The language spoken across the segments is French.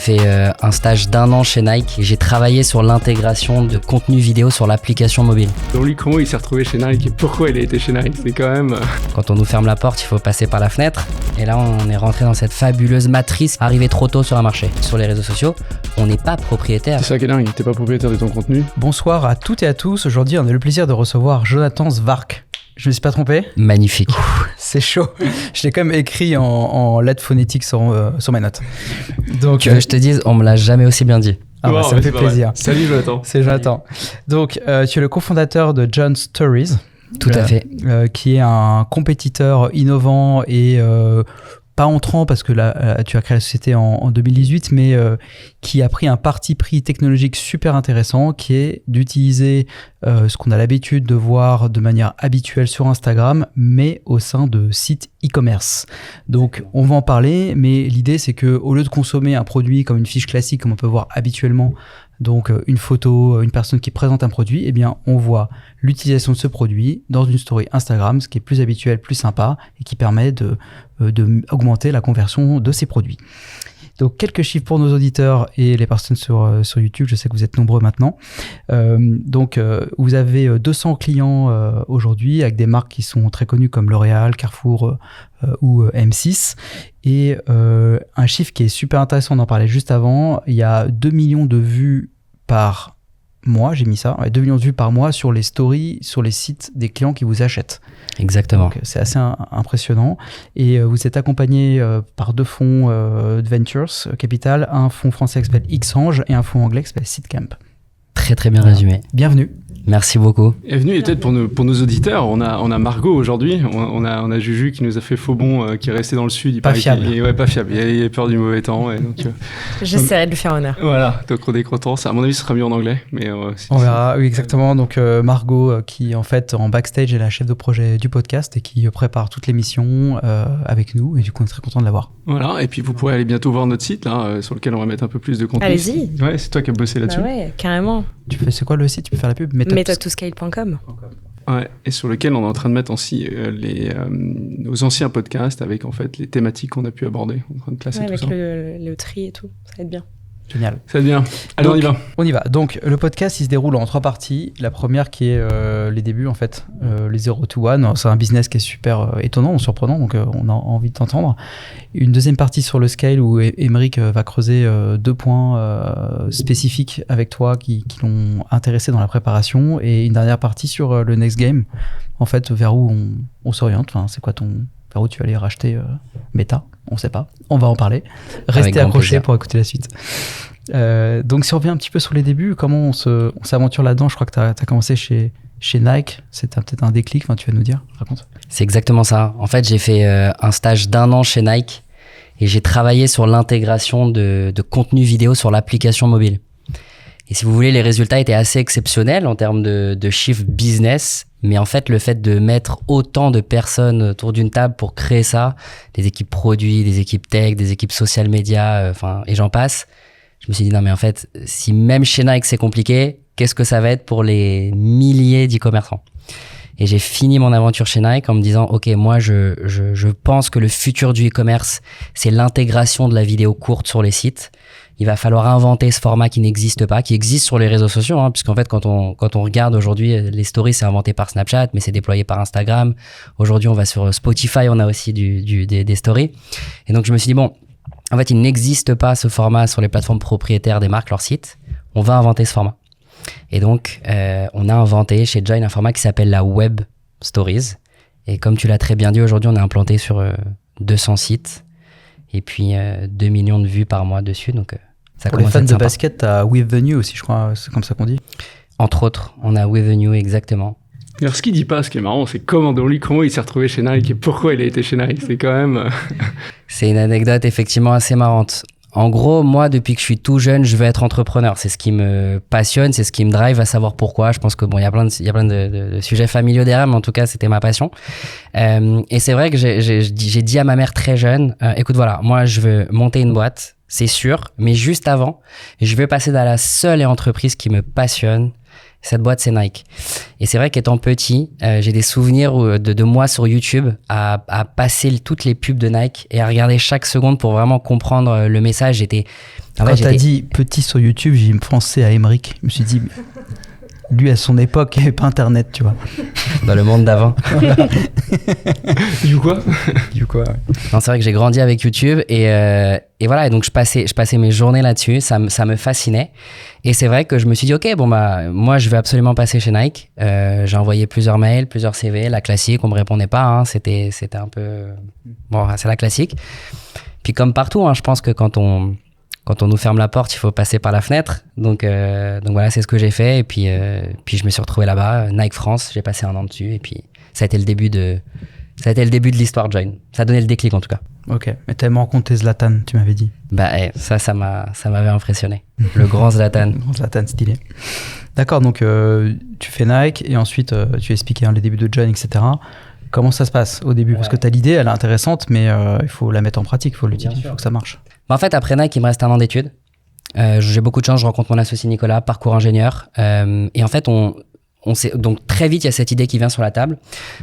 fait un stage d'1 an chez Nike et j'ai travaillé sur l'intégration de contenu vidéo sur l'application mobile. Donc lui, comment il s'est retrouvé chez Nike et pourquoi il a été chez Nike? C'est quand même... Quand on nous ferme la porte, il faut passer par la fenêtre. Et là, on est rentré dans cette fabuleuse matrice, arrivé trop tôt sur un marché. Sur les réseaux sociaux, on n'est pas propriétaire. C'est ça qui est dingue, t'es pas propriétaire de ton contenu. Bonsoir à toutes et à tous. Aujourd'hui, on a le plaisir de recevoir Jonathan Zwark. Je me suis pas trompé? Magnifique. C'est chaud. Je l'ai quand même écrit en lettres phonétiques sur mes notes. Donc, Tu veux que je te dise, on me l'a jamais aussi bien dit. Ah bah, ça me fait plaisir. Salut Jonathan. C'est Jonathan. Donc, tu es le cofondateur de John Stories. Tout à fait. Qui est un compétiteur innovant et pas entrant parce que là, tu as créé la société en 2018, mais qui a pris un parti pris technologique super intéressant qui est d'utiliser ce qu'on a l'habitude de voir de manière habituelle sur Instagram, mais au sein de sites e-commerce. Donc, on va en parler, mais l'idée, c'est que au lieu de consommer un produit comme une fiche classique, comme on peut voir habituellement, donc une photo, une personne qui présente un produit, eh bien, on voit l'utilisation de ce produit dans une story Instagram, ce qui est plus habituel, plus sympa et qui permet de augmenter la conversion de ces produits. Donc, quelques chiffres pour nos auditeurs et les personnes sur YouTube. Je sais que vous êtes nombreux maintenant. Vous avez 200 clients aujourd'hui avec des marques qui sont très connues comme L'Oréal, Carrefour ou M6. Et un chiffre qui est super intéressant, on en parlait juste avant, il y a 2 millions de vues par mois, j'ai mis ça, 2 millions de vues par mois sur les stories, sur les sites des clients qui vous achètent. Exactement. Donc, c'est assez impressionnant. Et vous êtes accompagné par 2 fonds de Ventures Capital, un fonds français qui s'appelle Xange et un fonds anglais qui s'appelle Seedcamp. Très très bien résumé. Bienvenue. Merci beaucoup. Bienvenue, et peut-être pour nos auditeurs, on a Margot aujourd'hui, on a Juju qui nous a fait faux bon, qui est resté dans le sud. Pas fiable. Pas fiable, il a peur du mauvais temps. Et donc, j'essaierai de lui faire honneur. Voilà, donc on est content. Ça, à mon avis, ce sera mieux en anglais. Mais, on verra, oui, exactement. Donc Margot, qui en fait en backstage est la chef de projet du podcast et qui prépare toute l'émission avec nous. Et du coup, on est très content de l'avoir. Voilà, et puis vous pourrez aller bientôt voir notre site là, sur lequel on va mettre un peu plus de contenu. Allez-y. Ouais, c'est toi qui as bossé là-dessus. Bah ouais, carrément. C'est quoi le site? Tu peux faire la pub? Method2Scale.com. Ouais, et sur lequel on est en train de mettre aussi nos anciens podcasts avec en fait les thématiques qu'on a pu aborder. On est en train de classer tout avec ça. Le tri et tout, ça va être bien. Génial. Ça va être bien. Allez, donc, on y va. On y va. Donc, le podcast, il se déroule en 3 parties. La première qui est les débuts, en fait, les 0 to 1. C'est un business qui est super étonnant, surprenant, donc on a envie de t'entendre. Une deuxième partie sur le scale où Émeric va creuser 2 points spécifiques avec toi qui l'ont intéressé dans la préparation. Et une dernière partie sur le next game, en fait, vers où on s'oriente. Enfin, c'est quoi vers où tu vas aller racheter Meta? On sait pas. On va en parler. Restez accrochés pour écouter la suite. Donc, si on revient un petit peu sur les débuts, comment on s'aventure là-dedans? Je crois que tu as commencé chez Nike. C'était peut-être un déclic. Enfin, tu vas nous dire. Raconte. C'est exactement ça. En fait, j'ai fait un stage d'1 an chez Nike et j'ai travaillé sur l'intégration de contenu vidéo sur l'application mobile. Et si vous voulez, les résultats étaient assez exceptionnels en termes de chiffres business. Mais en fait, le fait de mettre autant de personnes autour d'une table pour créer ça, des équipes produits, des équipes tech, des équipes social media, et j'en passe, je me suis dit non mais en fait, si même chez Nike c'est compliqué, qu'est-ce que ça va être pour les milliers d'e-commerçants? Et j'ai fini mon aventure chez Nike en me disant ok, moi je pense que le futur du e-commerce, c'est l'intégration de la vidéo courte sur les sites. Il va falloir inventer ce format qui n'existe pas, qui existe sur les réseaux sociaux, puisqu'en fait, quand on regarde aujourd'hui, les stories, c'est inventé par Snapchat, mais c'est déployé par Instagram. Aujourd'hui, on va sur Spotify, on a aussi des stories. Et donc, je me suis dit, bon, en fait, il n'existe pas ce format sur les plateformes propriétaires des marques, leur site. On va inventer ce format. Et donc, on a inventé chez Join un format qui s'appelle la Web Stories. Et comme tu l'as très bien dit, aujourd'hui, on est implanté sur 200 sites. Et puis 2 millions de vues par mois dessus, donc ça pour les commence à fans être de sympa. basket, t'as With the New aussi, je crois, c'est comme ça qu'on dit. Entre autres, on a With the New, exactement. Alors, ce qu'il dit pas, ce qui est marrant, c'est comment il s'est retrouvé chez Nike et pourquoi il a été chez Nike. C'est quand même... C'est une anecdote effectivement assez marrante. En gros, moi, depuis que je suis tout jeune, je veux être entrepreneur. C'est ce qui me passionne, c'est ce qui me drive à savoir pourquoi. Je pense que bon, il y a plein de sujets familiaux derrière, mais en tout cas, c'était ma passion. Et c'est vrai que j'ai dit à ma mère très jeune, écoute, voilà, moi, je veux monter une boîte, c'est sûr, mais juste avant, je veux passer dans la seule entreprise qui me passionne. Cette boîte, c'est Nike. Et c'est vrai qu'étant petit, j'ai des souvenirs de moi sur YouTube à passer toutes les pubs de Nike et à regarder chaque seconde pour vraiment comprendre le message. Quand t'as dit petit sur YouTube, j'ai pensé à Emmerich. Je me suis dit, lui, à son époque, il n'y avait pas Internet, tu vois. Dans le monde d'avant. Du quoi? Ouais. Non, c'est vrai que j'ai grandi avec YouTube et voilà. Et donc, je passais mes journées là-dessus. Ça me fascinait. Et c'est vrai que je me suis dit, OK, bon, bah, moi, je vais absolument passer chez Nike. J'ai envoyé plusieurs mails, plusieurs CV. La classique, on me répondait pas. Hein, c'était un peu... Bon, c'est la classique. Puis, comme partout, hein, je pense que quand on nous ferme la porte, il faut passer par la fenêtre. Donc voilà, c'est ce que j'ai fait. Et puis je me suis retrouvé là-bas, Nike France. J'ai passé 1 an dessus. Et puis, ça a été le début de l'histoire Join. Ça a donné le déclic, en tout cas. Ok. Mais t'as même rencontré Zlatan, tu m'avais dit. Bah, ça m'avait impressionné. Le grand Zlatan. Le grand Zlatan, stylé. D'accord, donc tu fais Nike et ensuite tu expliquais les débuts de Join, etc. Comment ça se passe au début? Parce que t'as l'idée, elle est intéressante, mais il faut la mettre en pratique, il faut l'utiliser, il faut que ça marche. En fait, après Nike, il me reste 1 an d'études. J'ai beaucoup de chance, je rencontre mon associé Nicolas, parcours ingénieur. Et en fait, donc très vite, il y a cette idée qui vient sur la table.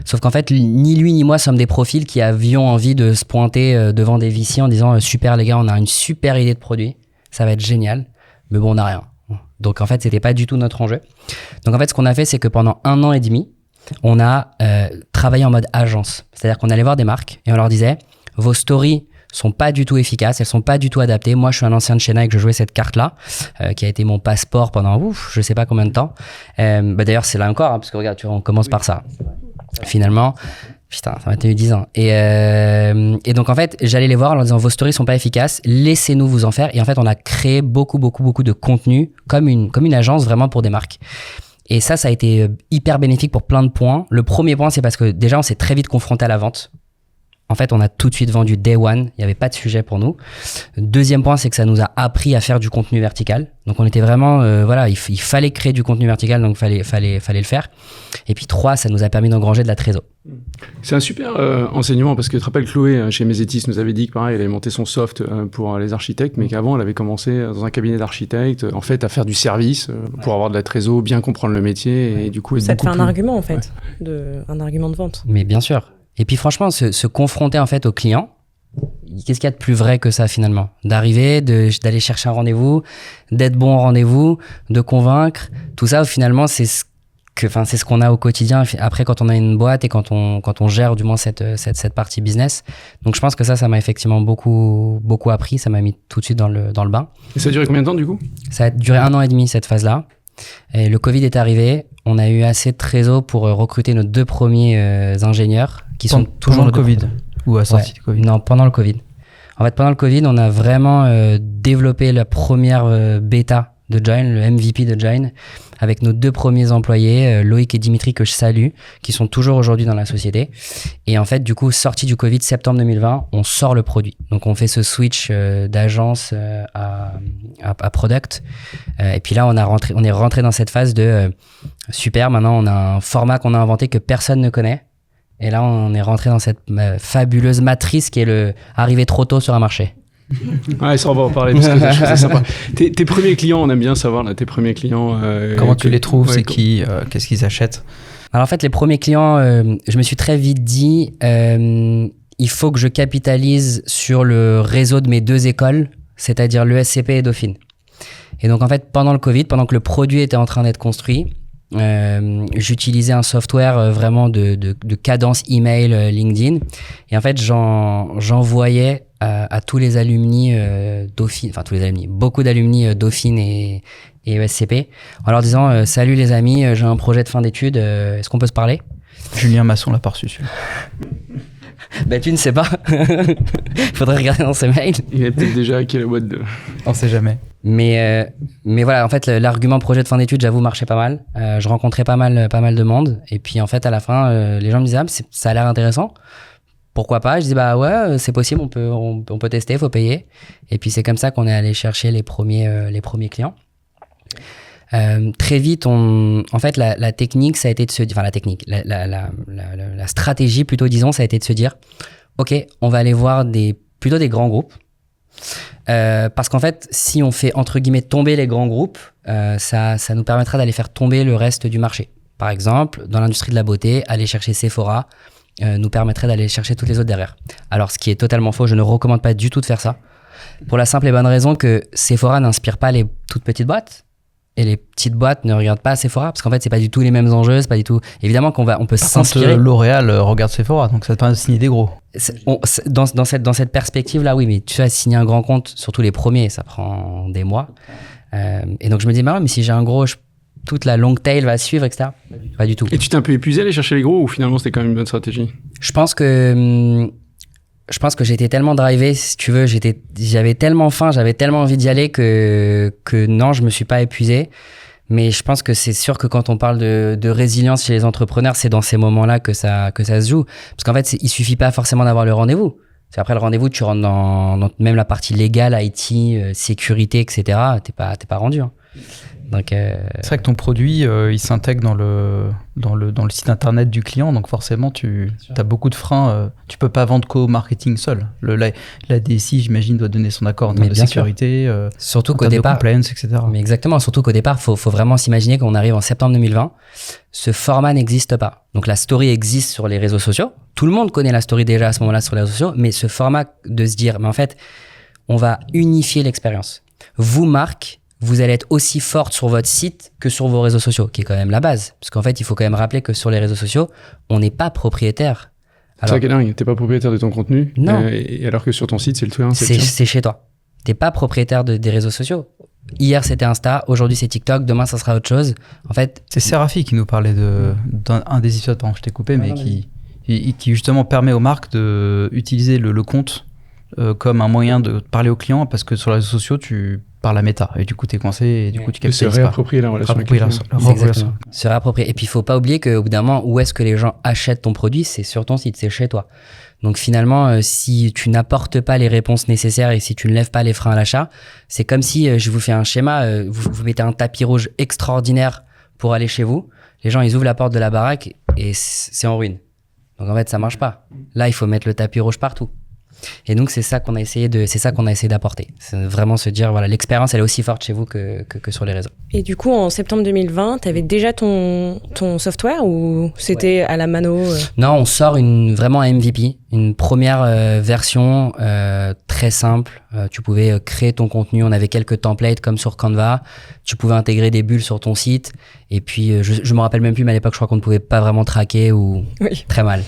Sauf qu'en fait, ni lui ni moi sommes des profils qui avions envie de se pointer devant des VC en disant super les gars, on a une super idée de produit, ça va être génial, mais bon, on n'a rien. Donc en fait, c'était pas du tout notre enjeu. Donc en fait, ce qu'on a fait, c'est que pendant 1 an et demi, on a travaillé en mode agence. C'est-à-dire qu'on allait voir des marques et on leur disait vos stories sont pas du tout efficaces, elles sont pas du tout adaptées. Moi, je suis un ancien de chez Nike, je jouais cette carte-là, qui a été mon passeport pendant je sais pas combien de temps. D'ailleurs, c'est là encore, hein, parce que regarde, on commence par ça. Finalement, putain, ça m'a tenu 10 ans. Et donc, en fait, j'allais les voir en leur disant, vos stories sont pas efficaces, laissez-nous vous en faire. Et en fait, on a créé beaucoup de contenu, comme une agence vraiment pour des marques. Et ça a été hyper bénéfique pour plein de points. Le premier point, c'est parce que déjà, on s'est très vite confronté à la vente. En fait, on a tout de suite vendu day one. Il n'y avait pas de sujet pour nous. Deuxième point, c'est que ça nous a appris à faire du contenu vertical. Donc, on était vraiment, il fallait créer du contenu vertical, donc fallait le faire. Et puis 3, ça nous a permis d'engranger de la trésor. C'est un super enseignement parce que tu te rappelles, Chloé chez Mesetis nous avait dit que pareil, elle avait monté son soft pour les architectes, mais qu'avant elle avait commencé dans un cabinet d'architectes en fait à faire du service pour avoir de la trésor, bien comprendre le métier et du coup ça te fait un argument en fait, un argument de vente. Mais bien sûr. Et puis franchement, se confronter en fait au client, qu'est-ce qu'il y a de plus vrai que ça finalement? D'arriver, d'aller chercher un rendez-vous, d'être bon au rendez-vous, de convaincre, tout ça finalement c'est ce qu'on a au quotidien après quand on a une boîte et quand on gère du moins cette partie business. Donc je pense que ça m'a effectivement beaucoup appris, ça m'a mis tout de suite dans le bain. Et ça a duré combien de temps du coup? Ça a duré 1 an et demi cette phase-là. Et le Covid est arrivé, on a eu assez de trésor pour recruter nos 2 premiers ingénieurs qui sont toujours le Covid ou à sortie du Covid. Non, pendant le Covid. En fait, pendant le Covid, on a vraiment développé la première bêta de Join, le MVP de Join, avec nos 2 premiers employés, Loïc et Dimitri, que je salue, qui sont toujours aujourd'hui dans la société. Et en fait, du coup, sorti du Covid, septembre 2020, on sort le produit. Donc, on fait ce switch d'agence à product. Et puis là, on est rentré dans cette phase de super, maintenant, on a un format qu'on a inventé que personne ne connaît. Et là, on est rentré dans cette fabuleuse matrice qui est arriver trop tôt sur un marché. Ouais, ça on va en parler parce que c'est sympa. Tes premiers clients, on aime bien savoir là, tes premiers clients. Comment tu les trouves, c'est qui, qu'est-ce qu'ils achètent? Alors en fait, les premiers clients, je me suis très vite dit, il faut que je capitalise sur le réseau de mes 2 écoles, c'est-à-dire l'ESCP et Dauphine. Et donc en fait, pendant le Covid, pendant que le produit était en train d'être construit, j'utilisais un software vraiment de cadence email LinkedIn. Et en fait, j'envoyais à tous les alumni Dauphine, enfin tous les alumni, beaucoup d'alumni Dauphine et ESCP, en leur disant salut les amis, j'ai un projet de fin d'études, est-ce qu'on peut se parler? Julien Masson l'a pas reçu celui-là. Ben tu ne sais pas. Faudrait regarder dans ses mails. Il a peut-être déjà hacké la boîte de... On sait jamais. Mais voilà, en fait, l'argument projet de fin d'études, j'avoue, marchait pas mal. Je rencontrais pas mal de monde. Et puis, en fait, à la fin, les gens me disaient, ça a l'air intéressant. Pourquoi pas? Je dis, bah ouais, c'est possible, on peut tester, faut payer. Et puis, c'est comme ça qu'on est allé chercher les premiers clients. Très vite, en fait, la technique, ça a été de se dire, enfin, la technique, la stratégie, plutôt, disons, ça a été de se dire, OK, on va aller voir plutôt des grands groupes. Parce qu'en fait, si on fait entre guillemets tomber les grands groupes, ça nous permettra d'aller faire tomber le reste du marché. Par exemple, dans l'industrie de la beauté, aller chercher Sephora nous permettrait d'aller chercher toutes les autres derrière. Alors, ce qui est totalement faux, je ne recommande pas du tout de faire ça. Pour la simple et bonne raison que Sephora n'inspire pas les toutes petites boîtes. Et les petites boîtes ne regardent pas Sephora parce qu'en fait c'est pas du tout les mêmes enjeux, c'est pas du tout. Évidemment on peut s'inspirer. L'Oréal regarde Sephora, donc ça te permet de signer des gros. Dans cette perspective là, oui, mais tu vas signer un grand compte, surtout les premiers, ça prend des mois. Et donc je me dis mais si j'ai un gros, toute la long tail va suivre, etc. Pas du tout. Et tu t'es un peu épuisé à aller chercher les gros ou finalement c'était quand même une bonne stratégie? Je pense que j'étais tellement drivé, si tu veux, j'avais tellement faim, j'avais tellement envie d'y aller que non, je me suis pas épuisé. Mais je pense que c'est sûr que quand on parle de résilience chez les entrepreneurs, c'est dans ces moments-là que ça se joue. Parce qu'en fait, il suffit pas forcément d'avoir le rendez-vous. C'est après le rendez-vous, tu rentres dans même la partie légale, IT, sécurité, etc. T'es pas rendu. Hein. Donc, c'est vrai que ton produit, il s'intègre dans le site internet du client, donc forcément, tu as beaucoup de freins. Tu peux pas vendre qu'au marketing seul. La DSI, j'imagine, doit donner son accord en termes de sécurité, surtout qu'au départ, de compliance, etc. Mais exactement, surtout qu'au départ, faut vraiment s'imaginer qu'on arrive en septembre 2020. Ce format n'existe pas. Donc la story existe sur les réseaux sociaux. Tout le monde connaît la story déjà à ce moment-là sur les réseaux sociaux, mais ce format de se dire, mais en fait, on va unifier l'expérience. Vous, marque, vous allez être aussi forte sur votre site que sur vos réseaux sociaux, qui est quand même la base. Parce qu'en fait, il faut quand même rappeler que sur les réseaux sociaux, on n'est pas propriétaire. C'est ça qui est dingue, t'es pas propriétaire de ton contenu. Non. Et alors que sur ton site, c'est le tien. C'est chez toi. T'es pas propriétaire des réseaux sociaux. Hier, c'était Insta, aujourd'hui, c'est TikTok, demain, ça sera autre chose. En fait, c'est Séraphie qui nous parlait d'un des épisodes, je t'ai coupé, mais qui justement permet aux marques d'utiliser le compte comme un moyen de parler aux clients, parce que sur les réseaux sociaux, tu parles à méta, et du coup, t'es coincé, et du coup, tu capitalises pas. Se réapproprier la relation avec les clients. Se réapproprier. Et puis, il faut pas oublier qu'au bout d'un moment, où est-ce que les gens achètent ton produit? C'est sur ton site, c'est chez toi. Donc finalement, si tu n'apportes pas les réponses nécessaires et si tu ne lèves pas les freins à l'achat, c'est comme si, je vous fais un schéma, vous mettez un tapis rouge extraordinaire pour aller chez vous. Les gens, ils ouvrent la porte de la baraque et c'est en ruine. Donc en fait, ça marche pas. Là, il faut mettre le tapis rouge partout. Et donc c'est ça qu'on a essayé d'apporter. C'est vraiment se dire voilà, l'expérience elle est aussi forte chez vous que sur les réseaux. Et du coup en septembre 2020, tu avais déjà ton software ou c'était à la mano Non, on sort vraiment un MVP, une première version très simple. Tu pouvais créer ton contenu, on avait quelques templates comme sur Canva, tu pouvais intégrer des bulles sur ton site et puis je me rappelle même plus, mais à l'époque je crois qu'on ne pouvait pas vraiment traquer ou très mal,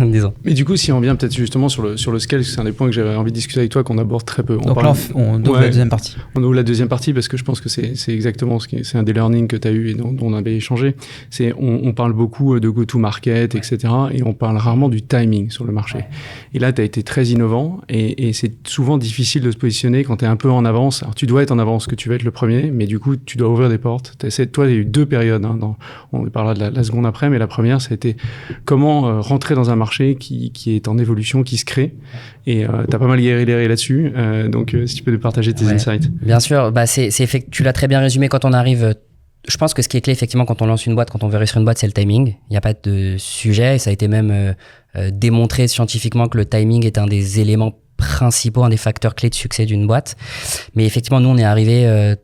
disons. Mais du coup, si on revient peut-être justement sur le scale, c'est un des points que j'avais envie de discuter avec toi, qu'on aborde très peu. Donc là, on ouvre la deuxième partie. On ouvre la deuxième partie parce que je pense que c'est exactement c'est un des learnings que tu as eu et dont on avait échangé. On parle beaucoup de go-to-market, etc. Et on parle rarement du timing sur le marché. Et là, tu as été très innovant et c'est souvent difficile de se positionner quand tu es un peu en avance. Alors, tu dois être en avance, que tu vas être le premier, mais du coup, tu dois ouvrir des portes. Toi, il y a eu 2 périodes. On parlera de la seconde après, mais la première, ça a été comment rentrer dans un marché qui est en évolution, qui se crée. Et tu as pas mal galéré là-dessus. Donc, si tu peux nous partager tes insights. Bien sûr. Tu l'as très bien résumé. Quand on arrive... Je pense que ce qui est clé, effectivement, quand on lance une boîte, quand on veut réussir une boîte, c'est le timing. Il n'y a pas de sujet. Et ça a été même démontré scientifiquement que le timing est un des éléments principaux, un des facteurs clés de succès d'une boîte. Mais effectivement, nous, on est arrivé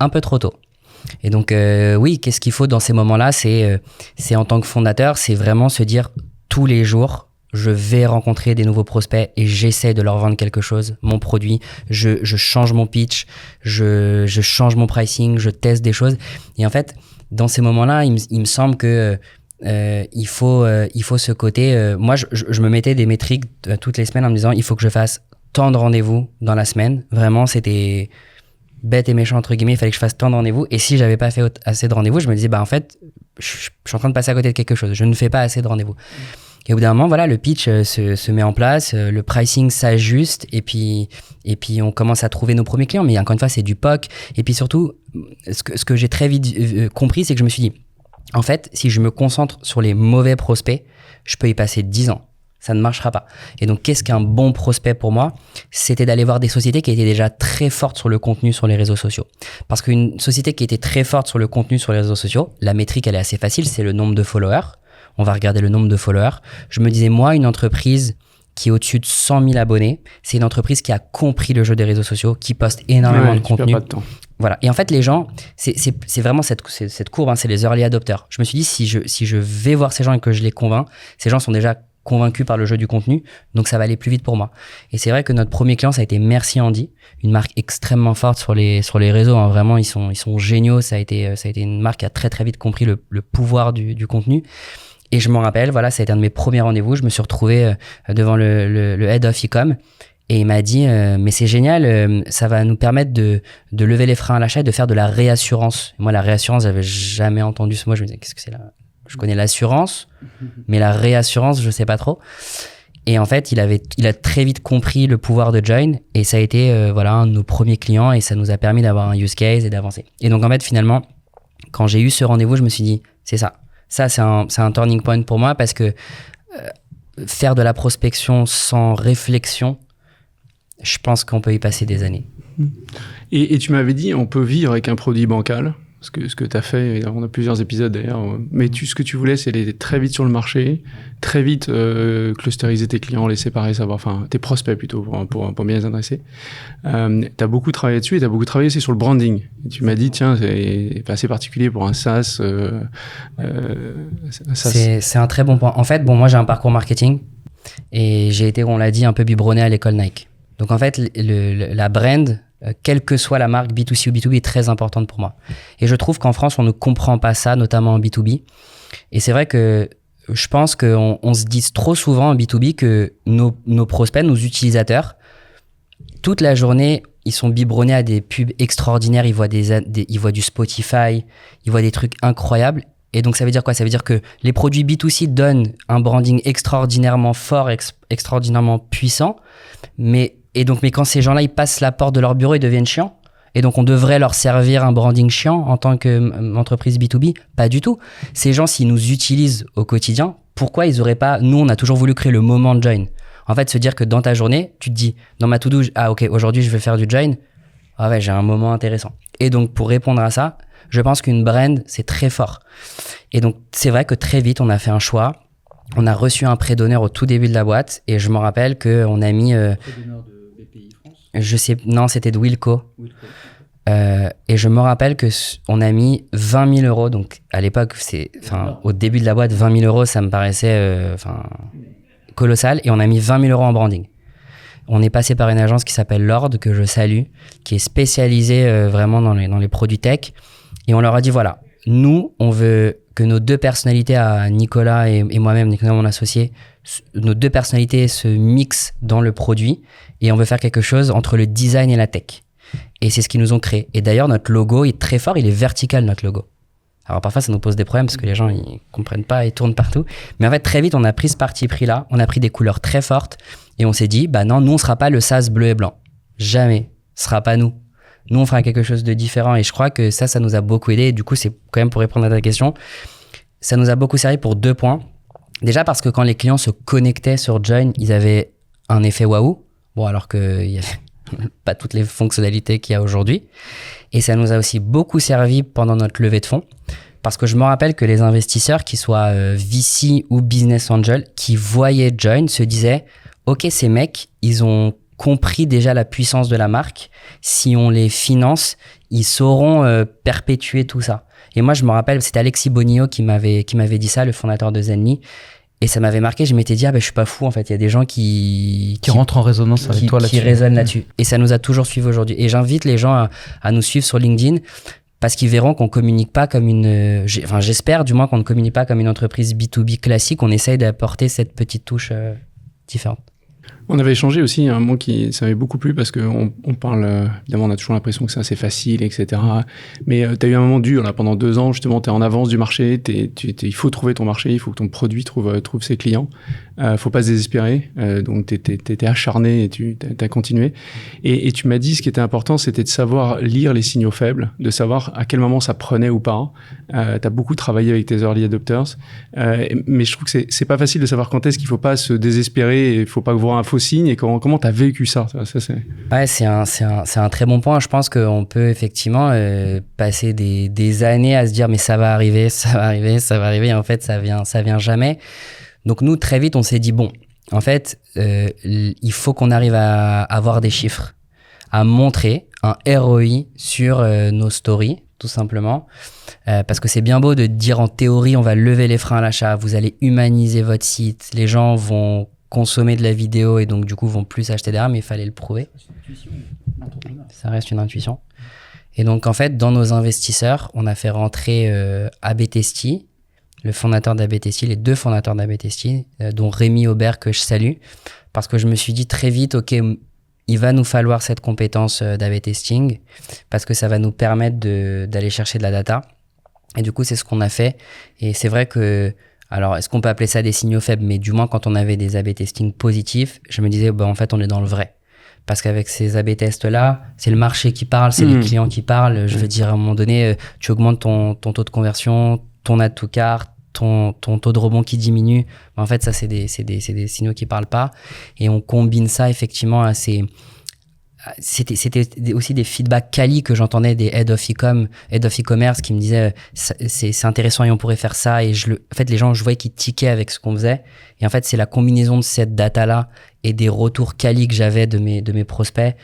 un peu trop tôt. Et donc, oui, qu'est-ce qu'il faut dans ces moments-là? C'est en tant que fondateur, c'est vraiment se dire tous les jours, je vais rencontrer des nouveaux prospects et j'essaie de leur vendre quelque chose, mon produit, je change mon pitch, je change mon pricing, je teste des choses. Et en fait, dans ces moments-là, il me semble que il faut ce côté... moi, je me mettais des métriques toutes les semaines en me disant, il faut que je fasse tant de rendez-vous dans la semaine. Vraiment, c'était bête et méchant, entre guillemets, il fallait que je fasse tant de rendez-vous. Et si j'avais pas fait assez de rendez-vous, je me disais, en fait, je suis en train de passer à côté de quelque chose. Je ne fais pas assez de rendez-vous. Et au bout d'un moment, voilà, le pitch se met en place, le pricing s'ajuste et puis on commence à trouver nos premiers clients. Mais encore une fois, c'est du POC. Et puis surtout, ce que j'ai très vite compris, c'est que je me suis dit, en fait, si je me concentre sur les mauvais prospects, je peux y passer 10 ans. Ça ne marchera pas. Et donc, qu'est-ce qu'un bon prospect pour moi? C'était d'aller voir des sociétés qui étaient déjà très fortes sur le contenu sur les réseaux sociaux. Parce qu'une société qui était très forte sur le contenu sur les réseaux sociaux, la métrique, elle est assez facile, c'est le nombre de followers. On va regarder le nombre de followers. Je me disais, moi, une entreprise qui est au-dessus de 100 000 abonnés. C'est une entreprise qui a compris le jeu des réseaux sociaux, qui poste énormément de contenu. Pas de temps. Voilà. Et en fait, les gens, c'est vraiment cette courbe, hein, c'est les early adopters. Je me suis dit, si je vais voir ces gens et que je les convainc, ces gens sont déjà convaincus par le jeu du contenu, donc ça va aller plus vite pour moi. Et c'est vrai que notre premier client, ça a été Merci Andy, une marque extrêmement forte sur les réseaux, hein. Vraiment, ils sont géniaux. Ça a été une marque qui a très très vite compris le pouvoir du contenu. Et je m'en rappelle, voilà, ça a été un de mes premiers rendez-vous. Je me suis retrouvé devant le head of e-com et il m'a dit mais c'est génial, ça va nous permettre de lever les freins à l'achat et de faire de la réassurance. Et moi, la réassurance, j'avais jamais entendu ce mot. Je me disais, qu'est-ce que c'est là? Je connais l'assurance, mais la réassurance, je sais pas trop. Et en fait, il a très vite compris le pouvoir de Join et ça a été voilà, un de nos premiers clients et ça nous a permis d'avoir un use case et d'avancer. Et donc en fait, finalement, quand j'ai eu ce rendez-vous, je me suis dit, c'est ça. Ça, c'est un turning point pour moi parce que faire de la prospection sans réflexion, je pense qu'on peut y passer des années. Et tu m'avais dit, on peut vivre avec un produit bancal. Ce que tu as fait, on a plusieurs épisodes d'ailleurs, mais ce que tu voulais, c'est aller très vite sur le marché, très vite clusteriser tes clients, les séparer, savoir, enfin tes prospects plutôt, pour bien les adresser. Tu as beaucoup travaillé dessus et tu as beaucoup travaillé aussi sur le branding. Et tu m'as dit, tiens, c'est assez particulier pour un SaaS. C'est un très bon point. En fait, moi j'ai un parcours marketing et j'ai été, on l'a dit, un peu biberonné à l'école Nike. Donc en fait, la brand, quelle que soit la marque B2C ou B2B, est très importante pour moi. Et je trouve qu'en France, on ne comprend pas ça, notamment en B2B. Et c'est vrai que je pense qu'on se dit trop souvent en B2B que nos prospects, nos utilisateurs, toute la journée, ils sont biberonnés à des pubs extraordinaires. Ils voient ils voient du Spotify, ils voient des trucs incroyables. Et donc, ça veut dire quoi? Ça veut dire que les produits B2C donnent un branding extraordinairement fort, extraordinairement puissant. Mais quand ces gens-là, ils passent la porte de leur bureau, ils deviennent chiants. Et donc, on devrait leur servir un branding chiant en tant qu'entreprise B2B? Pas du tout. Ces gens, s'ils nous utilisent au quotidien, pourquoi ils auraient pas... Nous, on a toujours voulu créer le moment de Join. En fait, se dire que dans ta journée, tu te dis, dans ma to-do, ah ok, aujourd'hui, je vais faire du Join. Ah ouais, j'ai un moment intéressant. Et donc, pour répondre à ça, je pense qu'une brand, c'est très fort. Et donc, c'est vrai que très vite, on a fait un choix. On a reçu un prêt d'honneur au tout début de la boîte. Et je me rappelle qu'on a mis... Prêt d'honneur de BPI France? Non, c'était de Wilco. Et je me rappelle qu'on a mis 20 000 euros. Donc, à l'époque, au début de la boîte, 20 000 euros, ça me paraissait colossal. Et on a mis 20 000 euros en branding. On est passé par une agence qui s'appelle Lord, que je salue, qui est spécialisée vraiment dans les produits tech. Et on leur a dit, voilà, nous, on veut que nos deux personnalités, à Nicolas et moi-même, Nicolas, mon associé, nos deux personnalités se mixent dans le produit et on veut faire quelque chose entre le design et la tech. Et c'est ce qu'ils nous ont créé. Et d'ailleurs, notre logo est très fort, il est vertical, notre logo. Alors parfois, ça nous pose des problèmes parce que les gens, ils comprennent pas, ils tournent partout. Mais en fait, très vite, on a pris ce parti pris-là, on a pris des couleurs très fortes et on s'est dit, bah non, nous, on sera pas le SaaS bleu et blanc. Jamais. Ce sera pas nous. Nous, on fera quelque chose de différent. Et je crois que ça nous a beaucoup aidé. Et du coup, c'est quand même pour répondre à ta question, ça nous a beaucoup servi pour 2 points. Déjà parce que quand les clients se connectaient sur Join, ils avaient un effet waouh. Bon, alors qu'il y avait pas toutes les fonctionnalités qu'il y a aujourd'hui. Et ça nous a aussi beaucoup servi pendant notre levée de fonds. Parce que je me rappelle que les investisseurs, qu'ils soient VC ou Business Angel, qui voyaient Join, se disaient « Ok, ces mecs, ils ont compris déjà la puissance de la marque. Si on les finance, ils sauront perpétuer tout ça. » Et moi, je me rappelle, c'était Alexis Bonillo qui m'avait dit ça, le fondateur de Zenly. Et ça m'avait marqué. Je m'étais dit, je suis pas fou, en fait. Il y a des gens qui rentrent en résonance avec toi là-dessus. Qui résonnent là-dessus. Et ça nous a toujours suivi aujourd'hui. Et j'invite les gens à nous suivre sur LinkedIn parce qu'ils verront qu'on communique pas comme j'espère du moins qu'on ne communique pas comme une entreprise B2B classique. On essaye d'apporter cette petite touche différente. On avait échangé aussi un mot qui ça m'avait beaucoup plu parce qu'on parle, évidemment, on a toujours l'impression que c'est assez facile, etc. Mais tu as eu un moment dur là, pendant 2 ans, justement, tu es en avance du marché, il faut trouver ton marché, il faut que ton produit trouve ses clients. Faut pas se désespérer. Donc, t'étais acharné et t'as continué. Et tu m'as dit, ce qui était important, c'était de savoir lire les signaux faibles, de savoir à quel moment ça prenait ou pas. T'as beaucoup travaillé avec tes early adopters. Mais je trouve que c'est pas facile de savoir quand est-ce qu'il faut pas se désespérer et il faut pas voir un faux signe. Et comment t'as vécu ça? Ouais, c'est un très bon point. Je pense qu'on peut effectivement passer des années à se dire, mais ça va arriver, ça va arriver, ça va arriver. Et en fait, ça vient jamais. Donc nous, très vite, on s'est dit, bon, En fait, il faut qu'on arrive à avoir des chiffres, à montrer un ROI sur nos stories, tout simplement. Parce que c'est bien beau de dire en théorie, on va lever les freins à l'achat, vous allez humaniser votre site, les gens vont consommer de la vidéo et donc du coup vont plus acheter derrière, mais il fallait le prouver. Ça reste une intuition. Et donc en fait, dans nos investisseurs, on a fait rentrer AB Testi, le fondateur d'AB Testi, les 2 fondateurs d'AB Testi, dont Rémi Aubert que je salue, parce que je me suis dit très vite, ok, il va nous falloir cette compétence d'AB testing parce que ça va nous permettre d'aller chercher de la data. Et du coup, c'est ce qu'on a fait. Et c'est vrai que, alors, est-ce qu'on peut appeler ça des signaux faibles? Mais du moins, quand on avait des A/B testing positifs, je me disais, en fait, on est dans le vrai. Parce qu'avec ces A/B tests-là, c'est le marché qui parle, c'est les clients qui parlent. Je veux dire, à un moment donné, tu augmentes ton taux de conversion, ton add to cart, ton taux de rebond qui diminue. En fait, ça, c'est des signaux qui parlent pas. Et on combine ça, effectivement, à c'était aussi des feedbacks quali que j'entendais des head of e-commerce qui me disaient c'est intéressant et on pourrait faire ça. Et en fait, les gens, je voyais qu'ils tickaient avec ce qu'on faisait. Et en fait, c'est la combinaison de cette data-là et des retours quali que j'avais de mes prospects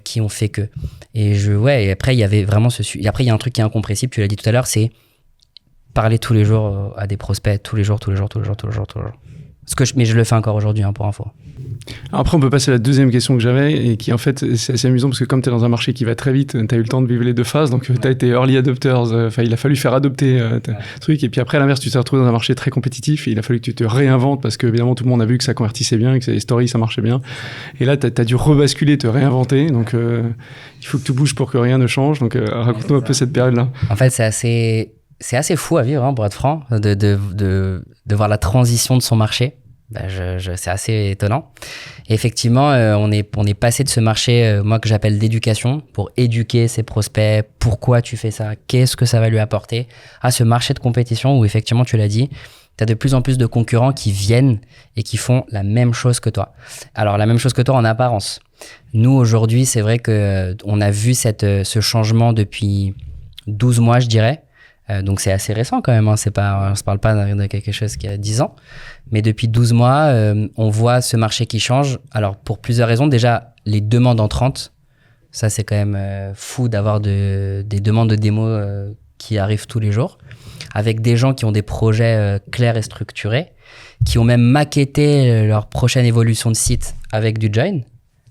qui ont fait que. Et après, il y avait vraiment et après, il y a un truc qui est incompressible, tu l'as dit tout à l'heure, c'est parler tous les jours à des prospects, tous les jours. Mais je le fais encore aujourd'hui, pour info. Après, on peut passer à la deuxième question que j'avais et qui, en fait, c'est assez amusant parce que comme tu es dans un marché qui va très vite, tu as eu le temps de vivre les 2 phases. Donc, tu as été early adopters. Il a fallu faire adopter truc. Et puis après, à l'inverse, tu t'es retrouvé dans un marché très compétitif et il a fallu que tu te réinventes parce que, évidemment, tout le monde a vu que ça convertissait bien, que les stories, ça marchait bien. Et là, tu as dû rebasculer, te réinventer. Donc, il faut que tu bouges pour que rien ne change. Donc, raconte-nous un peu cette période-là. En fait, c'est assez fou à vivre, pour être franc, de voir la transition de son marché. C'est assez étonnant. Et effectivement, on est passé de ce marché, moi que j'appelle d'éducation, pour éduquer ses prospects, pourquoi tu fais ça, qu'est-ce que ça va lui apporter, à ce marché de compétition où effectivement, tu l'as dit, tu as de plus en plus de concurrents qui viennent et qui font la même chose que toi. Alors, la même chose que toi en apparence. Nous, aujourd'hui, c'est vrai qu'on a vu ce changement depuis 12 mois, je dirais. Donc c'est assez récent quand même, on se parle pas de quelque chose qui a 10 ans, mais depuis 12 mois, on voit ce marché qui change. Alors pour plusieurs raisons, déjà les demandes entrantes, ça c'est quand même fou d'avoir des demandes de démo qui arrivent tous les jours, avec des gens qui ont des projets clairs et structurés, qui ont même maquetté leur prochaine évolution de site avec du Join.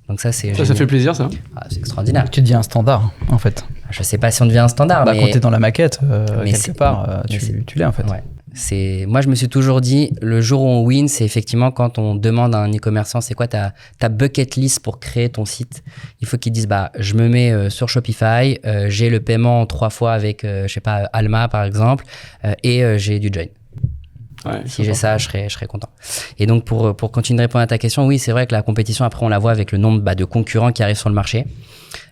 Donc ça fait plaisir, ça. C'est extraordinaire. Tu deviens un standard, en fait. Je sais pas si on devient un standard, mais... Quand t'es dans la maquette, quelque part, tu l'es, en fait. Ouais. Moi, je me suis toujours dit, le jour où on win, c'est effectivement quand on demande à un e-commerçant, c'est quoi ta bucket list pour créer ton site. Il faut qu'ils disent, je me mets sur Shopify, j'ai le paiement 3 fois avec, Alma, par exemple, et j'ai du Join. Ouais, si j'ai ça, je serais content. Et donc, pour continuer de répondre à ta question, oui, c'est vrai que la compétition, après, on la voit avec le nombre de concurrents qui arrivent sur le marché.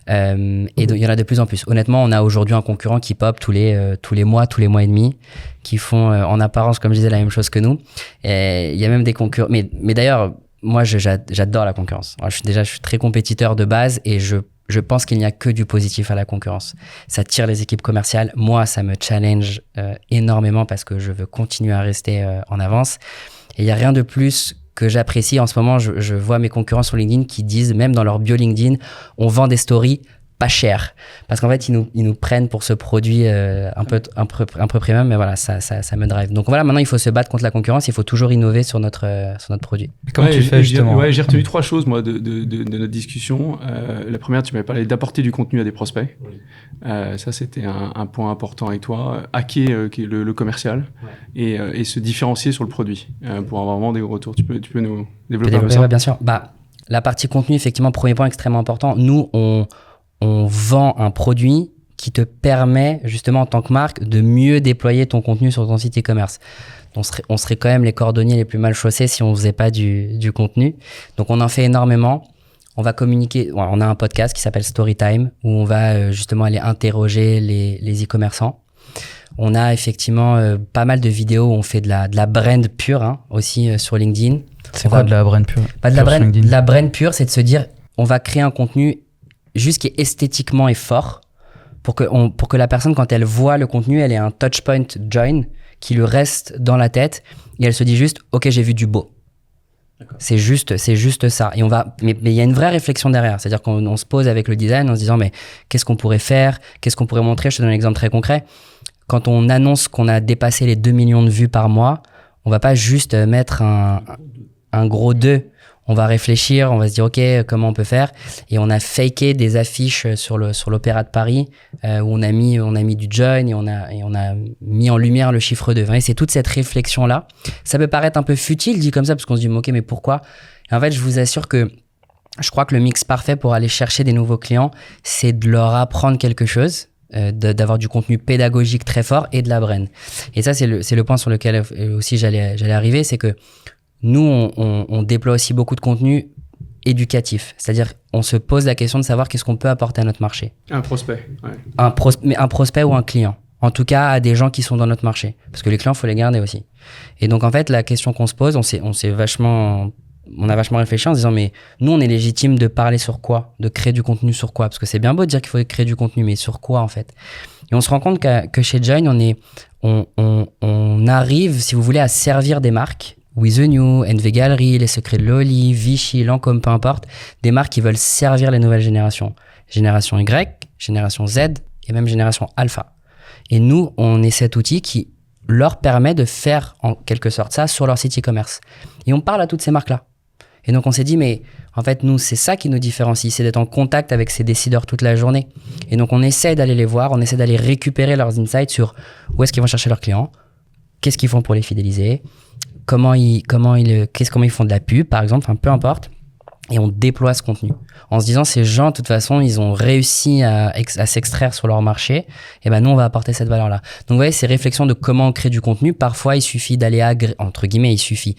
Et donc, il y en a de plus en plus. Honnêtement, on a aujourd'hui un concurrent qui pop tous les mois et demi, qui font en apparence, comme je disais, la même chose que nous. Et il y a même des concurrents. Mais d'ailleurs, moi, j'adore la concurrence. Je suis très compétiteur de base et je pense qu'il n'y a que du positif à la concurrence. Ça tire les équipes commerciales. Moi, ça me challenge énormément parce que je veux continuer à rester en avance. Et il n'y a rien de plus que j'apprécie. En ce moment, je vois mes concurrents sur LinkedIn qui disent, même dans leur bio LinkedIn, on vend des stories pas cher. Parce qu'en fait, ils nous prennent pour ce produit un peu premium, mais voilà, ça me drive. Donc voilà, maintenant, il faut se battre contre la concurrence, il faut toujours innover sur notre produit. Comment tu fais, justement? J'ai retenu 3 choses, moi, de notre discussion. La première, tu m'avais parlé d'apporter du contenu à des prospects. Oui. Ça, c'était un point important avec toi. Hacker le commercial, ouais. Et se différencier sur le produit pour avoir vraiment des retours. Tu peux nous développer un peu ça? Ouais, bien sûr. La partie contenu, effectivement, premier point extrêmement important. Nous, on vend un produit qui te permet, justement, en tant que marque, de mieux déployer ton contenu sur ton site e-commerce. On serait quand même les cordonniers les plus mal chaussés si on faisait pas du contenu. Donc, on en fait énormément. On va communiquer. On a un podcast qui s'appelle Storytime où on va justement aller interroger les e-commerçants. On a effectivement pas mal de vidéos où on fait de la brand pure aussi sur LinkedIn. C'est quoi de la brand pure? De la brand pure, c'est de se dire, on va créer un contenu juste qui est esthétiquement et fort pour que la personne, quand elle voit le contenu, elle ait un touchpoint Join qui lui reste dans la tête et elle se dit juste, ok, j'ai vu du beau. C'est juste ça. Et mais il y a une vraie réflexion derrière. C'est-à-dire qu'on se pose avec le design en se disant, mais qu'est-ce qu'on pourrait faire? Qu'est-ce qu'on pourrait montrer? Je te donne un exemple très concret. Quand on annonce qu'on a dépassé les 2 millions de vues par mois, on va pas juste mettre un gros 2. On va réfléchir, on va se dire, OK, comment on peut faire? Et on a faké des affiches sur l'Opéra de Paris, où on a mis du join et on a mis en lumière le chiffre 2. C'est toute cette réflexion-là. Ça peut paraître un peu futile, dit comme ça, parce qu'on se dit, OK, mais pourquoi? Et en fait, je vous assure que je crois que le mix parfait pour aller chercher des nouveaux clients, c'est de leur apprendre quelque chose, d'avoir du contenu pédagogique très fort et de la brain. Et ça, c'est le point sur lequel aussi j'allais arriver, c'est que nous, on déploie aussi beaucoup de contenu éducatif. C'est-à-dire, on se pose la question de savoir qu'est-ce qu'on peut apporter à notre marché. Un prospect, ouais. Mais un prospect ou un client. En tout cas, à des gens qui sont dans notre marché. Parce que les clients, il faut les garder aussi. Et donc, en fait, la question qu'on se pose, on a vachement réfléchi en se disant, mais nous, on est légitime de parler sur quoi? De créer du contenu sur quoi? Parce que c'est bien beau de dire qu'il faut créer du contenu, mais sur quoi, en fait? Et on se rend compte que chez Join, on arrive, si vous voulez, à servir des marques, With the New, NV Gallery, Les Secrets de Loli, Vichy, Lancôme, peu importe, des marques qui veulent servir les nouvelles générations. Génération Y, génération Z et même génération Alpha. Et nous, on est cet outil qui leur permet de faire en quelque sorte ça sur leur site e-commerce. Et on parle à toutes ces marques-là. Et donc on s'est dit, mais en fait, nous, c'est ça qui nous différencie, c'est d'être en contact avec ces décideurs toute la journée. Et donc on essaie d'aller les voir, on essaie d'aller récupérer leurs insights sur où est-ce qu'ils vont chercher leurs clients, qu'est-ce qu'ils font pour les fidéliser, comment ils font de la pub, par exemple, enfin, peu importe. Et on déploie ce contenu. En se disant, ces gens, de toute façon, ils ont réussi à s'extraire sur leur marché. Et ben, nous, on va apporter cette valeur-là. Donc, vous voyez, ces réflexions de comment on crée du contenu, parfois, il suffit d'aller entre guillemets, il suffit.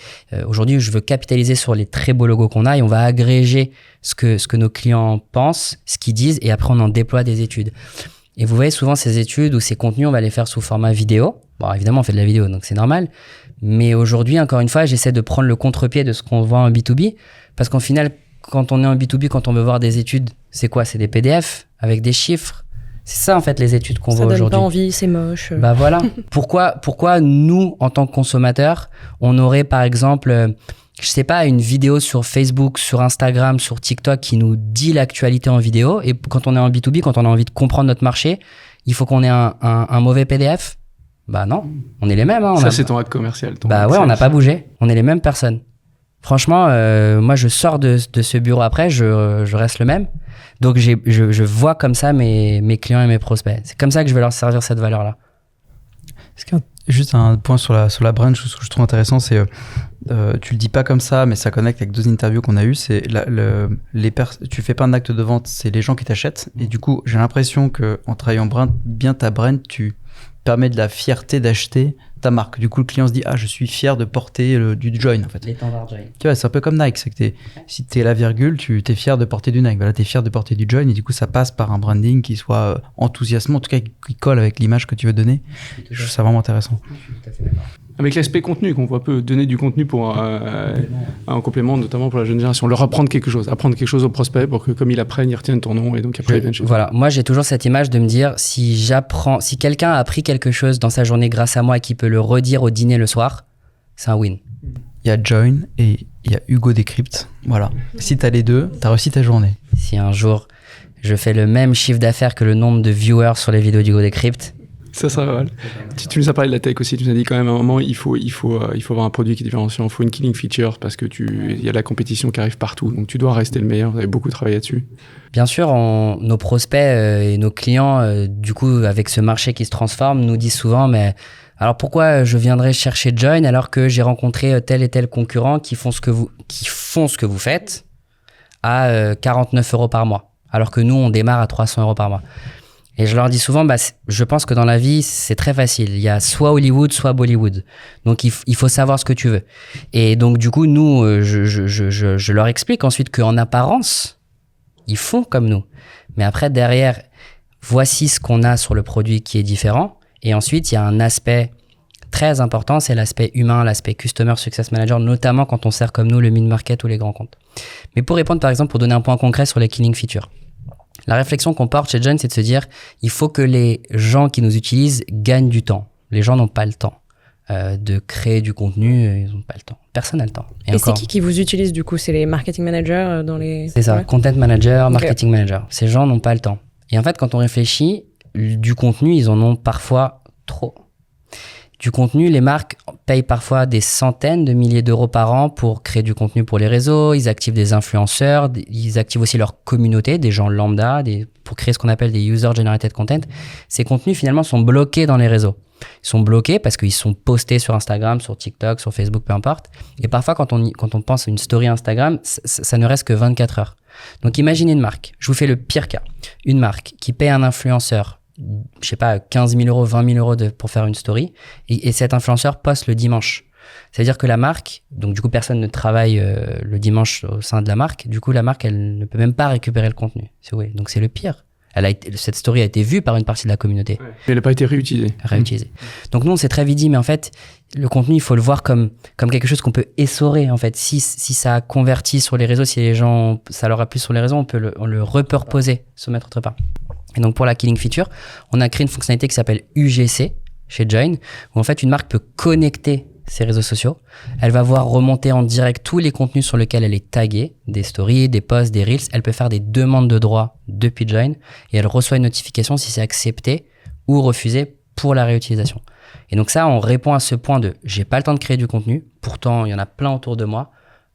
Aujourd'hui, je veux capitaliser sur les très beaux logos qu'on a et on va agréger ce que nos clients pensent, ce qu'ils disent, et après, on en déploie des études. Et vous voyez, souvent, ces études ou ces contenus, on va les faire sous format vidéo. Bon, évidemment, on fait de la vidéo, donc c'est normal. Mais aujourd'hui, encore une fois, j'essaie de prendre le contre-pied de ce qu'on voit en B2B. Parce qu'au final, quand on est en B2B, quand on veut voir des études, c'est quoi? C'est des PDF avec des chiffres. C'est ça, en fait, les études qu'on voit aujourd'hui. Ça donne pas envie, c'est moche. Bah voilà. Pourquoi nous, en tant que consommateurs, on aurait, par exemple, je sais pas, une vidéo sur Facebook, sur Instagram, sur TikTok qui nous dit l'actualité en vidéo. Et quand on est en B2B, quand on a envie de comprendre notre marché, il faut qu'on ait un mauvais PDF? Bah non, on est les mêmes. Hein, c'est ton hack commercial. Bah ouais, on n'a pas bougé. On est les mêmes personnes. Franchement, moi, je sors de ce bureau après, je reste le même. Donc, je vois comme ça mes clients et mes prospects. C'est comme ça que je vais leur servir cette valeur-là. Juste un point sur la brand, ce que je trouve intéressant, c'est tu le dis pas comme ça, mais ça connecte avec 2 interviews qu'on a eues. C'est tu fais pas un acte de vente, c'est les gens qui t'achètent. Et du coup, j'ai l'impression que en travaillant bien ta brand, tu permets de la fierté d'acheter ta marque. Du coup, le client se dit, je suis fier de porter du Join, en fait. L'étendard Join. Tu vois, c'est un peu comme Nike, c'est que si t'es la virgule, tu t'es fier de porter du Nike. Voilà, t'es fier de porter du Join, et du coup, ça passe par un branding qui soit enthousiasmant, en tout cas, qui colle avec l'image que tu veux donner. Je trouve ça vraiment intéressant. Je suis tout à fait d'accord. Avec l'aspect contenu, qu'on voit peu donner du contenu pour en complément, notamment pour la jeune génération, leur apprendre quelque chose au prospect pour que comme ils apprennent, ils retiennent ton nom et donc après ils viennent chez toi. Voilà, moi j'ai toujours cette image de me dire si quelqu'un a appris quelque chose dans sa journée grâce à moi et qui peut le redire au dîner le soir, c'est un win. Il y a Join et il y a Hugo Décrypte. Voilà. Si t'as les deux, t'as réussi ta journée. Si un jour je fais le même chiffre d'affaires que le nombre de viewers sur les vidéos d'Hugo Décrypte, ça serait pas mal. Tu nous as parlé de la tech aussi. Tu nous as dit quand même à un moment, il faut avoir un produit qui est différenciant. Il faut une killing feature parce que il y a de la compétition qui arrive partout. Donc tu dois rester le meilleur. Vous avez beaucoup travaillé là-dessus. Bien sûr, nos prospects et nos clients, du coup, avec ce marché qui se transforme, nous disent souvent, mais alors pourquoi je viendrais chercher Join alors que j'ai rencontré tel et tel concurrent qui font ce que vous faites à 49 € par mois, alors que nous, on démarre à 300 € par mois. Et je leur dis souvent, je pense que dans la vie, c'est très facile. Il y a soit Hollywood, soit Bollywood. Donc, il faut savoir ce que tu veux. Et donc, du coup, nous, je leur explique ensuite qu'en apparence, ils font comme nous. Mais après, derrière, voici ce qu'on a sur le produit qui est différent. Et ensuite, il y a un aspect très important, c'est l'aspect humain, l'aspect Customer Success Manager, notamment quand on sert comme nous le mid-market ou les grands comptes. Mais pour répondre, par exemple, pour donner un point concret sur les killing features, la réflexion qu'on porte chez Join, c'est de se dire il faut que les gens qui nous utilisent gagnent du temps. Les gens n'ont pas le temps de créer du contenu, ils n'ont pas le temps. Personne n'a le temps. Et c'est qui vous utilise du coup? C'est les marketing managers dans les... C'est ça, content manager, marketing manager. Ces gens n'ont pas le temps. Et en fait, quand on réfléchit, du contenu, ils en ont parfois trop. Du contenu, les marques payent parfois des centaines de milliers d'euros par an pour créer du contenu pour les réseaux. Ils activent des influenceurs, ils activent aussi leur communauté, des gens lambda, pour créer ce qu'on appelle des user-generated content. Ces contenus, finalement, sont bloqués dans les réseaux. Ils sont bloqués parce qu'ils sont postés sur Instagram, sur TikTok, sur Facebook, peu importe. Et parfois, quand on pense à une story Instagram, ça ne reste que 24 heures. Donc, imaginez une marque. Je vous fais le pire cas. Une marque qui paie un influenceur, je sais pas, 15 000 euros, 20 000 euros pour faire une story. Et cet influenceur poste le dimanche. C'est-à-dire que la marque, donc du coup, personne ne travaille le dimanche au sein de la marque. Du coup, la marque, elle ne peut même pas récupérer le contenu. Donc, c'est le pire. Cette story a été vue par une partie de la communauté. Ouais. Mais elle n'a pas été réutilisée. Donc nous, on s'est très vite dit, mais en fait, le contenu, il faut le voir comme quelque chose qu'on peut essorer, en fait. Si ça convertit sur les réseaux, si les gens, ça leur a plu sur les réseaux, on peut le repurposer, se mettre autre part. Et donc pour la Killing Feature, on a créé une fonctionnalité qui s'appelle UGC chez Join, où en fait, une marque peut connecter ses réseaux sociaux. Elle va voir remonter en direct tous les contenus sur lesquels elle est taguée, des stories, des posts, des reels. Elle peut faire des demandes de droits depuis Join et elle reçoit une notification si c'est accepté ou refusé pour la réutilisation. Et donc ça, on répond à ce point de « j'ai pas le temps de créer du contenu, pourtant il y en a plein autour de moi ».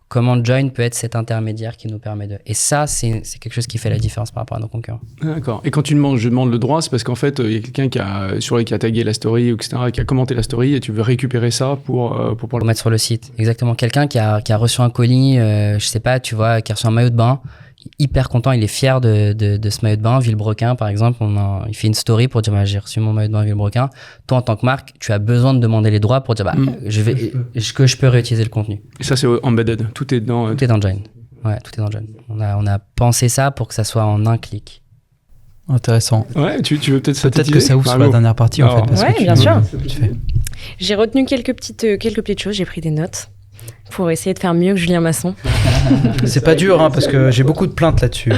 Comment Join peut être cet intermédiaire qui nous permet de... Et ça, c'est quelque chose qui fait la différence par rapport à nos concurrents. D'accord. Et quand je demande le droit, c'est parce qu'en fait, il y a quelqu'un qui a tagué la story, etc., qui a commenté la story, et tu veux récupérer ça pour le mettre sur le site. Exactement. Quelqu'un qui a reçu un colis, je sais pas, tu vois, qui a reçu un maillot de bain, hyper content, il est fier de ce maillot de bain. Villebrequin, par exemple, il fait une story pour dire j'ai reçu mon maillot de bain Villebrequin. Toi, en tant que marque, tu as besoin de demander les droits pour dire que je peux réutiliser le contenu. Et ça, c'est embedded. Tout est dans. Tout est dans Join. Ouais, tout est dans Join. On a pensé ça pour que ça soit en un clic. Intéressant. Ouais, tu veux peut-être synthétiser. Peut-être que ça ouvre sur la dernière partie en fait. Ouais, bien sûr. J'ai retenu quelques petites choses. J'ai pris des notes pour essayer de faire mieux que Julien Masson. C'est pas dur, hein, parce que j'ai beaucoup de plaintes là-dessus.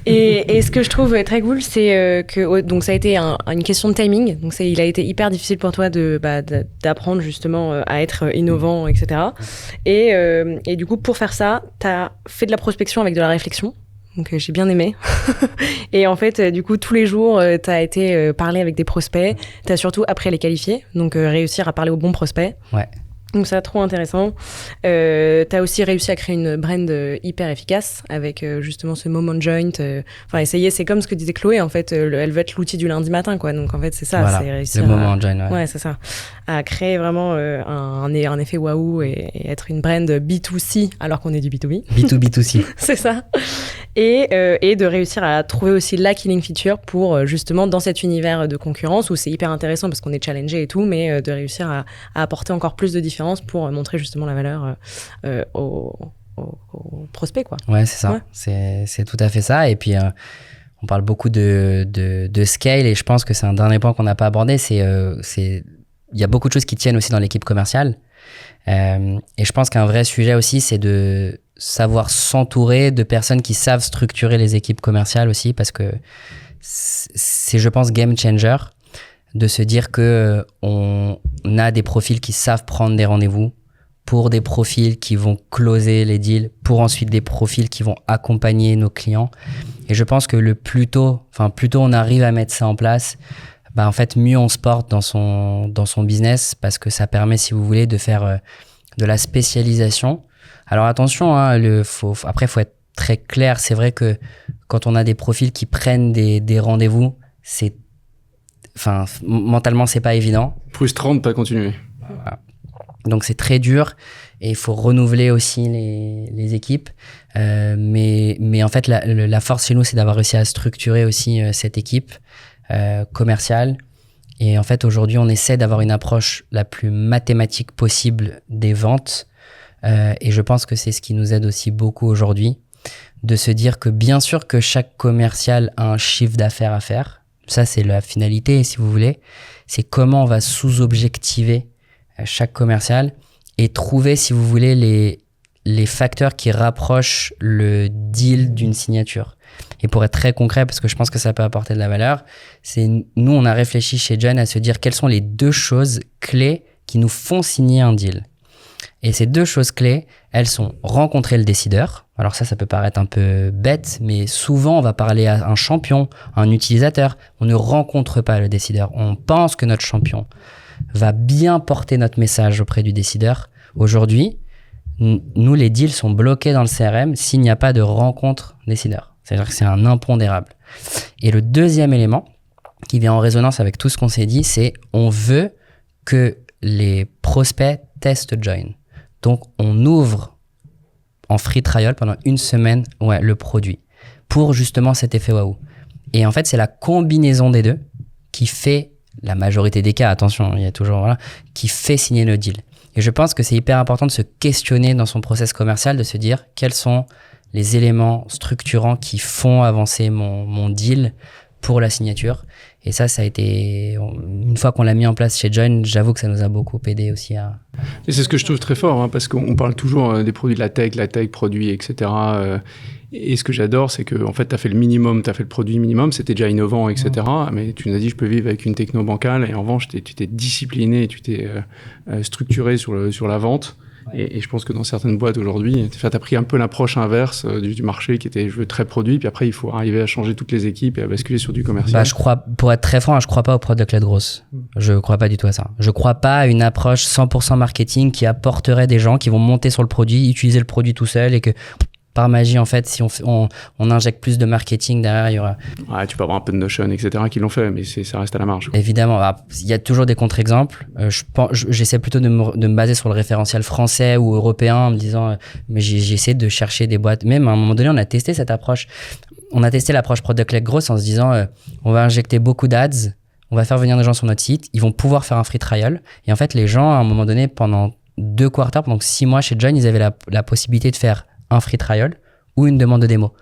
Et ce que je trouve très cool, c'est que donc ça a été une question de timing. Donc il a été hyper difficile pour toi d'apprendre justement à être innovant, etc. Et du coup, pour faire ça, tu as fait de la prospection avec de la réflexion. Donc j'ai bien aimé. Et en fait, du coup, tous les jours, tu as été parler avec des prospects. Tu as surtout appris à les qualifier. Donc réussir à parler aux bons prospects. Ouais. Donc ça, trop intéressant. T'as aussi réussi à créer une brand hyper efficace avec justement ce moment joint. Enfin, essayer, c'est comme ce que disait Chloé, en fait, elle veut être l'outil du lundi matin, quoi. Donc en fait, c'est ça, voilà, c'est réussir le moment joint. Ouais, c'est ça. À créer vraiment un effet waouh et être une brand B2C alors qu'on est du B2B. B2B2C. C'est ça. Et de réussir à trouver aussi la killing feature pour justement dans cet univers de concurrence où c'est hyper intéressant parce qu'on est challengé et tout, mais de réussir à apporter encore plus de différence pour montrer justement la valeur aux prospects, quoi. Ouais, c'est ça. Ouais. C'est tout à fait ça. Et puis, on parle beaucoup de scale et je pense que c'est un dernier point qu'on n'a pas abordé. Il y a beaucoup de choses qui tiennent aussi dans l'équipe commerciale. Et je pense qu'un vrai sujet aussi, c'est de savoir s'entourer de personnes qui savent structurer les équipes commerciales aussi, parce que c'est, je pense, game changer de se dire que on a des profils qui savent prendre des rendez-vous, pour des profils qui vont closer les deals, pour ensuite des profils qui vont accompagner nos clients. Et je pense que plus tôt on arrive à mettre ça en place, en fait, mieux on se porte dans son business, parce que ça permet, si vous voulez, de faire de la spécialisation. Alors attention, hein, après, il faut être très clair. C'est vrai que quand on a des profils qui prennent des rendez-vous, mentalement, c'est pas évident. Frustrant de pas continuer. Voilà. Donc c'est très dur et il faut renouveler aussi les équipes. Mais en fait, la force chez nous, c'est d'avoir réussi à structurer aussi cette équipe commerciale. Et en fait, aujourd'hui, on essaie d'avoir une approche la plus mathématique possible des ventes. Et je pense que c'est ce qui nous aide aussi beaucoup aujourd'hui, de se dire que bien sûr que chaque commercial a un chiffre d'affaires à faire. Ça, c'est la finalité, si vous voulez. C'est comment on va sous-objectiver chaque commercial et trouver, si vous voulez, les facteurs qui rapprochent le deal d'une signature. Et pour être très concret, parce que je pense que ça peut apporter de la valeur, nous, on a réfléchi chez John à se dire quelles sont les 2 choses clés qui nous font signer un deal. Et ces 2 choses clés, elles sont rencontrer le décideur. Alors ça peut paraître un peu bête, mais souvent on va parler à un champion, à un utilisateur. On ne rencontre pas le décideur. On pense que notre champion va bien porter notre message auprès du décideur. Aujourd'hui, nous, les deals sont bloqués dans le CRM s'il n'y a pas de rencontre décideur. C'est-à-dire que c'est un impondérable. Et le deuxième élément qui vient en résonance avec tout ce qu'on s'est dit, c'est on veut que les prospects testent Join. Donc, on ouvre en free trial pendant 1 semaine le produit pour justement cet effet waouh. Et en fait, c'est la combinaison des 2 qui fait, la majorité des cas, attention, il y a toujours, qui fait signer le deal. Et je pense que c'est hyper important de se questionner dans son process commercial, de se dire quels sont les éléments structurants qui font avancer mon deal pour la signature. Et ça a été, une fois qu'on l'a mis en place chez Join, j'avoue que ça nous a beaucoup aidé aussi à... Et c'est ce que je trouve très fort, parce qu'on parle toujours des produits de la tech, produits, etc. Et ce que j'adore, c'est que en fait, tu as fait le minimum, tu as fait le produit minimum, c'était déjà innovant, etc. Mais tu nous as dit, je peux vivre avec une techno bancale. Et en revanche, tu t'es discipliné, tu t'es structuré sur la vente. Et je pense que dans certaines boîtes aujourd'hui, tu as pris un peu l'approche inverse du marché qui était je veux très produit, puis après il faut arriver à changer toutes les équipes et à basculer sur du commercial. Je crois, pour être très franc, je crois pas au product-led growth. Je crois pas du tout à ça. Je crois pas à une approche 100% marketing qui apporterait des gens qui vont monter sur le produit, utiliser le produit tout seul et que par magie, en fait, si on injecte plus de marketing derrière, il y aura... Ouais, tu peux avoir un peu de Notion, etc. qui l'ont fait, mais ça reste à la marge, quoi. Évidemment. Il y a toujours des contre-exemples. J'essaie plutôt de me baser sur le référentiel français ou européen en me disant... mais j'essaie de chercher des boîtes. Même à un moment donné, on a testé cette approche. On a testé l'approche Product-led Growth en se disant on va injecter beaucoup d'ads, on va faire venir des gens sur notre site, ils vont pouvoir faire un free trial. Et en fait, les gens, à un moment donné, pendant 2 quarters, pendant 6 mois chez Join, ils avaient la possibilité de faire un free trial ou une demande de démo.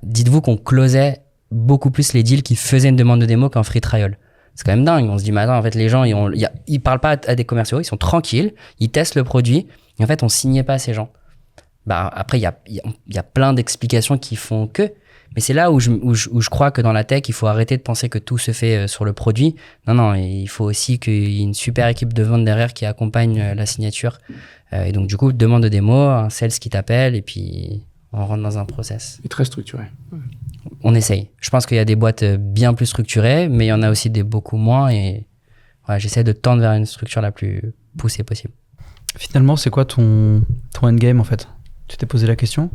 Dites-vous qu'on closait beaucoup plus les deals qui faisaient une demande de démo qu'un free trial. C'est quand même dingue. On se dit, mais attends, en fait, les gens, ils parlent pas à des commerciaux, ils sont tranquilles, ils testent le produit, et en fait, on signait pas ces gens. Après, il y a plein d'explications qui font que, mais c'est là où je crois que dans la tech, il faut arrêter de penser que tout se fait sur le produit. Non, il faut aussi qu'il y ait une super équipe de vente derrière qui accompagne la signature. Et donc, du coup, demande de démo, un sales qui t'appelle, et puis on rentre dans un process. Et très structuré. Ouais. On essaye. Je pense qu'il y a des boîtes bien plus structurées, mais il y en a aussi des beaucoup moins, et j'essaie de tendre vers une structure la plus poussée possible. Finalement, c'est quoi ton endgame, en fait ? Tu t'es posé la question ?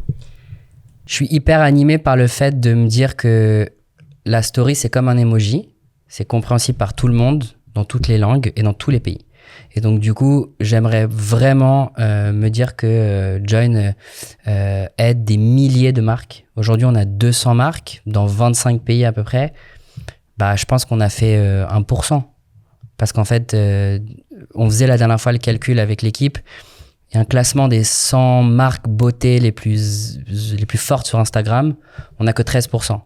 Je suis hyper animé par le fait de me dire que la story, c'est comme un emoji. C'est compréhensible par tout le monde, dans toutes les langues et dans tous les pays. Et donc, du coup, j'aimerais vraiment me dire que Join aide des milliers de marques. Aujourd'hui, on a 200 marques dans 25 pays à peu près. Je pense qu'on a fait 1%. Parce qu'en fait, on faisait la dernière fois le calcul avec l'équipe. Il y a un classement des 100 marques beauté les plus fortes sur Instagram. On n'a que 13%.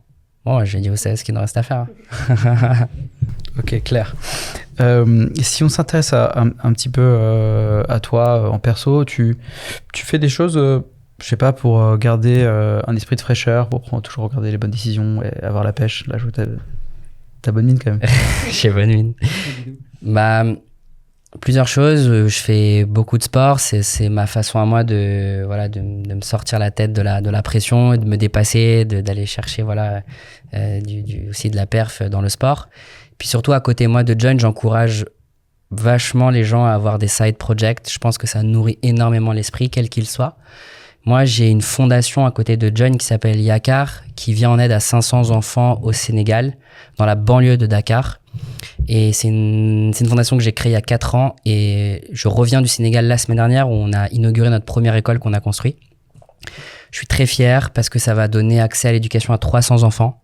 Bon, j'ai dit au CS ce qu'il nous reste à faire. Ok, clair. Si on s'intéresse un petit peu à toi en perso, tu fais des choses, je sais pas, pour garder un esprit de fraîcheur, pour toujours regarder les bonnes décisions et avoir la pêche. Là, je vois ta bonne mine quand même. J'ai bonne mine. Plusieurs choses. Je fais beaucoup de sport. C'est ma façon à moi de me sortir la tête de la pression et de me dépasser, d'aller chercher aussi de la perf dans le sport. Puis surtout, à côté moi de Join, j'encourage vachement les gens à avoir des side projects. Je pense que ça nourrit énormément l'esprit, quel qu'il soit. Moi, j'ai une fondation à côté de Join qui s'appelle Yakar, qui vient en aide à 500 enfants au Sénégal, dans la banlieue de Dakar. Et c'est une fondation que j'ai créée il y a 4 ans. Et je reviens du Sénégal la semaine dernière où on a inauguré notre première école qu'on a construite. Je suis très fier parce que ça va donner accès à l'éducation à 300 enfants.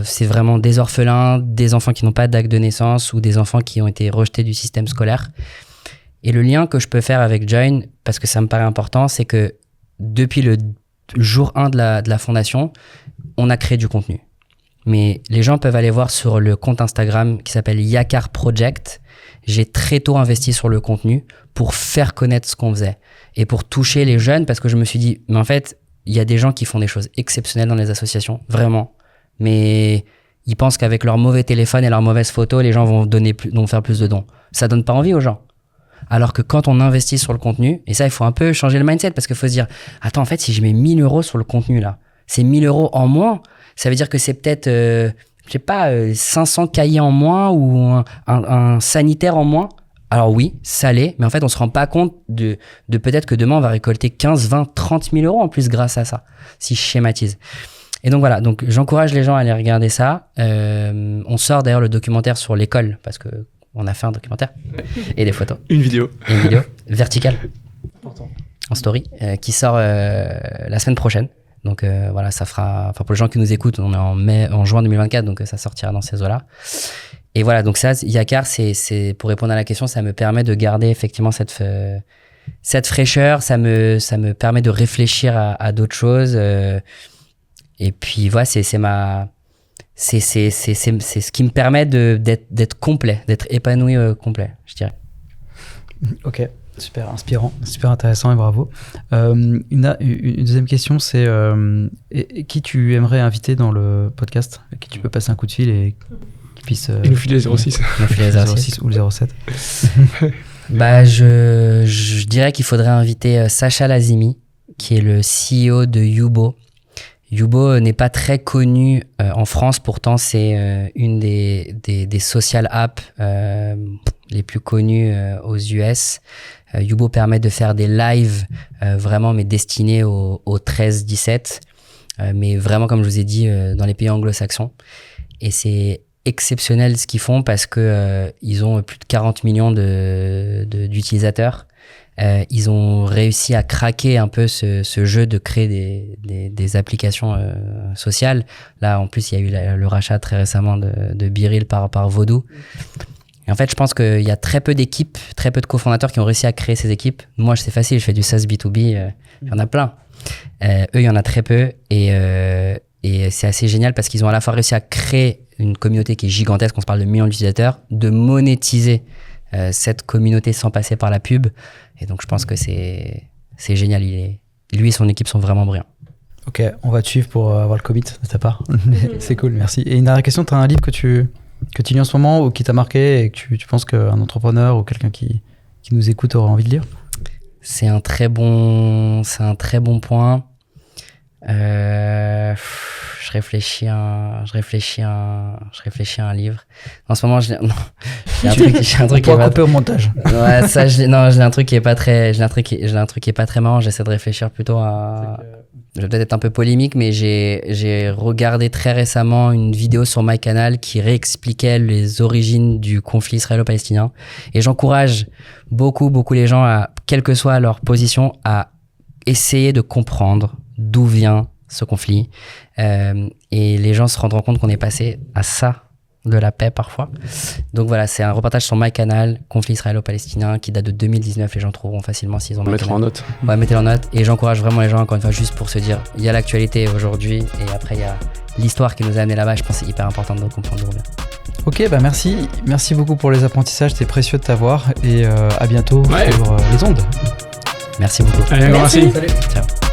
C'est vraiment des orphelins, des enfants qui n'ont pas d'acte de naissance ou des enfants qui ont été rejetés du système scolaire. Et le lien que je peux faire avec Join, parce que ça me paraît important, c'est que depuis le jour 1 de la fondation, on a créé du contenu. Mais les gens peuvent aller voir sur le compte Instagram qui s'appelle Yakar Project. J'ai très tôt investi sur le contenu pour faire connaître ce qu'on faisait et pour toucher les jeunes, parce que je me suis dit, mais en fait, il y a des gens qui font des choses exceptionnelles dans les associations, vraiment. Mais ils pensent qu'avec leur mauvais téléphone et leurs mauvaises photos, les gens vont faire plus de dons. Ça donne pas envie aux gens. Alors que quand on investit sur le contenu, et ça, il faut un peu changer le mindset parce qu'il faut se dire, attends, en fait, si je mets 1 000 euros sur le contenu là, c'est 1 000 euros en moins. Ça veut dire que c'est peut-être, 500 cahiers en moins ou un sanitaire en moins. Alors oui, ça l'est, mais en fait, on se rend pas compte de peut-être que demain, on va récolter 15, 20, 30 000 euros en plus grâce à ça, si je schématise. Et donc voilà, donc j'encourage les gens à aller regarder ça. On sort d'ailleurs le documentaire sur l'école, parce que on a fait un documentaire et des photos. Une vidéo verticale en story qui sort la semaine prochaine. Donc voilà, ça fera, enfin pour les gens qui nous écoutent, on est en juin 2024, donc ça sortira dans ces eaux-là. Et voilà, donc ça, Yakar, c'est pour répondre à la question, ça me permet de garder effectivement cette fraîcheur, ça me permet de réfléchir à d'autres choses. Et puis voilà, c'est ce qui me permet d'être complet, d'être épanoui complet, je dirais. Ok, super inspirant, super intéressant et bravo. Une deuxième question, c'est qui tu aimerais inviter dans le podcast, à qui tu peux passer un coup de fil et qui puisse... Il nous file les 06. Il nous file les 06 ou le 07. Bah, je dirais qu'il faudrait inviter Sacha Lazimi, qui est le CEO de Yubo. Yubo n'est pas très connu en France, pourtant c'est une des social apps les plus connues aux US. Yubo permet de faire des lives vraiment mais destinés aux 13-17, mais vraiment comme je vous ai dit dans les pays anglo-saxons. Et c'est exceptionnel ce qu'ils font parce que ils ont plus de 40 millions d'utilisateurs. Ils ont réussi à craquer un peu ce jeu de créer des applications sociales. Là, en plus, il y a eu le rachat très récemment de Biril par Vodoo. Et en fait, je pense qu'il y a très peu d'équipes, très peu de cofondateurs qui ont réussi à créer ces équipes. Moi, c'est facile, je fais du SaaS B2B, il y en a plein. Eux, il y en a très peu. Et c'est assez génial parce qu'ils ont à la fois réussi à créer une communauté qui est gigantesque, on se parle de millions d'utilisateurs, de monétiser cette communauté sans passer par la pub. Et donc, je pense que c'est génial. Lui et son équipe sont vraiment brillants. Ok, on va te suivre pour avoir le commit de ta part. C'est cool, merci. Et une dernière question, tu as un livre que tu lis en ce moment ou qui t'a marqué et que tu penses qu'un entrepreneur ou quelqu'un qui nous écoute aurait envie de lire? C'est un très bon point. Je réfléchis à un livre. En ce moment, j'ai un truc on pourra couper au montage. Ouais, ça, j'ai un truc qui est pas très marrant. J'essaie de réfléchir plutôt à. Je vais peut-être être un peu polémique, mais j'ai regardé très récemment une vidéo sur MyCanal qui réexpliquait les origines du conflit israélo-palestinien. Et j'encourage beaucoup les gens, quelle que soit leur position, à essayer de comprendre d'où vient ce conflit. Et les gens se rendront compte qu'on est passé à ça, de la paix parfois. Donc voilà, c'est un reportage sur MyCanal, conflit israélo-palestinien, qui date de 2019. Les gens trouveront facilement s'ils ont MyCanal. Mettre en note. Ouais, mettez-le en note. Et j'encourage vraiment les gens, encore une fois, juste pour se dire, il y a l'actualité aujourd'hui, et après il y a l'histoire qui nous a amené là-bas. Je pense que c'est hyper important de comprendre d'où on vient. Ok, bah merci beaucoup pour les apprentissages, c'était précieux de t'avoir, et à bientôt sur les ondes. Merci beaucoup. Allez, merci. Salut. Ciao.